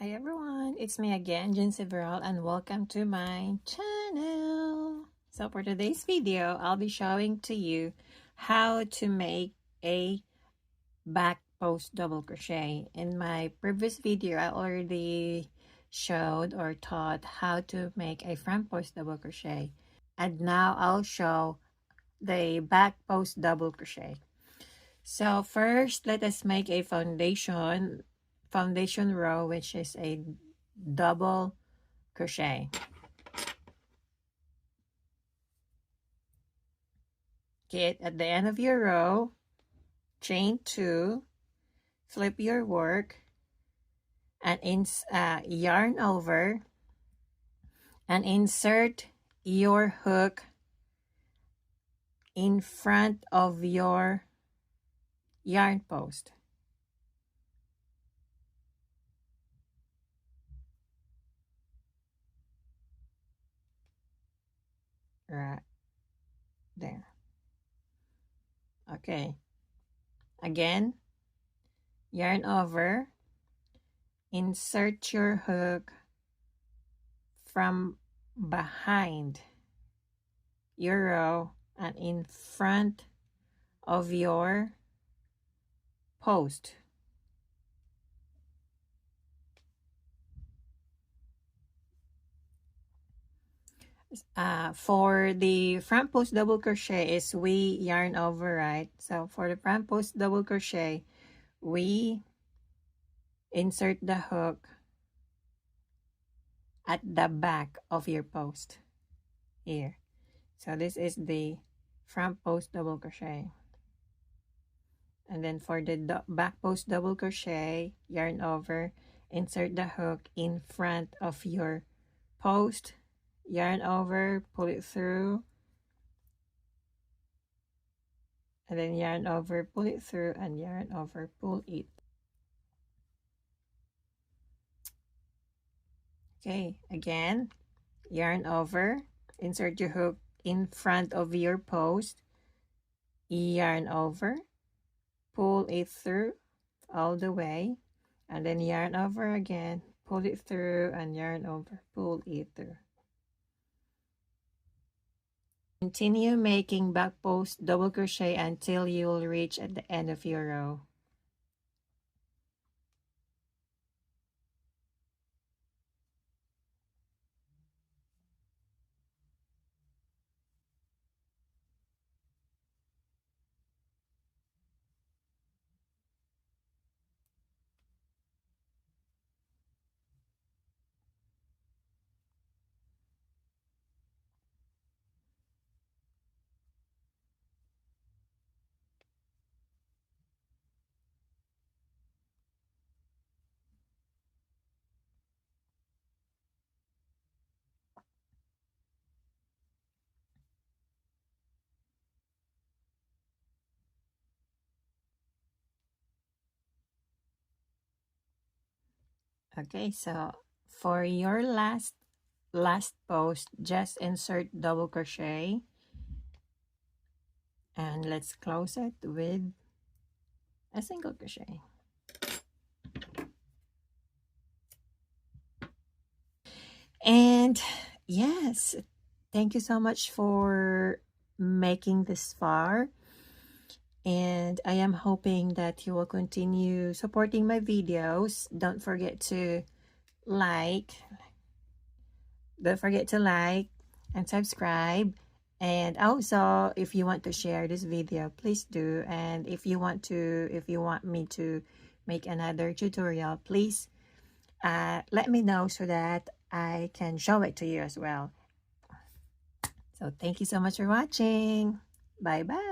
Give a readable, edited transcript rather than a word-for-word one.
Hi everyone, it's me again, Jeansy Veral, and welcome to my channel. So for today's video, I'll be showing to you how to make a back post double crochet. In my previous video, I already showed or taught how to make a front post double crochet. And now I'll show the back post double crochet. So first, let us make a foundation row, which is a double crochet. Okay, at the end of your row, chain 2, flip your work, and yarn over and insert your hook in front of your yarn post. Right there. Okay. Again, yarn over, insert your hook from behind your row and in front of your post. For the front post double crochet is we yarn over, right? So for the front post double crochet, we insert the hook at the back of your post here. So this is the front post double crochet. And then for the back post double crochet, yarn over, insert the hook in front of your post, yarn over, pull it through, and then yarn over, pull it through, and yarn over, pull it. Okay, again, yarn over, insert your hook in front of your post, yarn over, pull it through all the way, and then yarn over again, pull it through, and yarn over, pull it through. Continue making back post double crochet until you will reach at the end of your row. Okay, so for your last post, just insert double crochet, and let's close it with a single crochet. And yes, thank you so much for making this far, and I am hoping that you will continue supporting my videos. Don't forget to like and subscribe. And also, if you want to share this video, please do. And if you want me to make another tutorial, please let me know so that I can show it to you as well. So thank you so much for watching. Bye bye.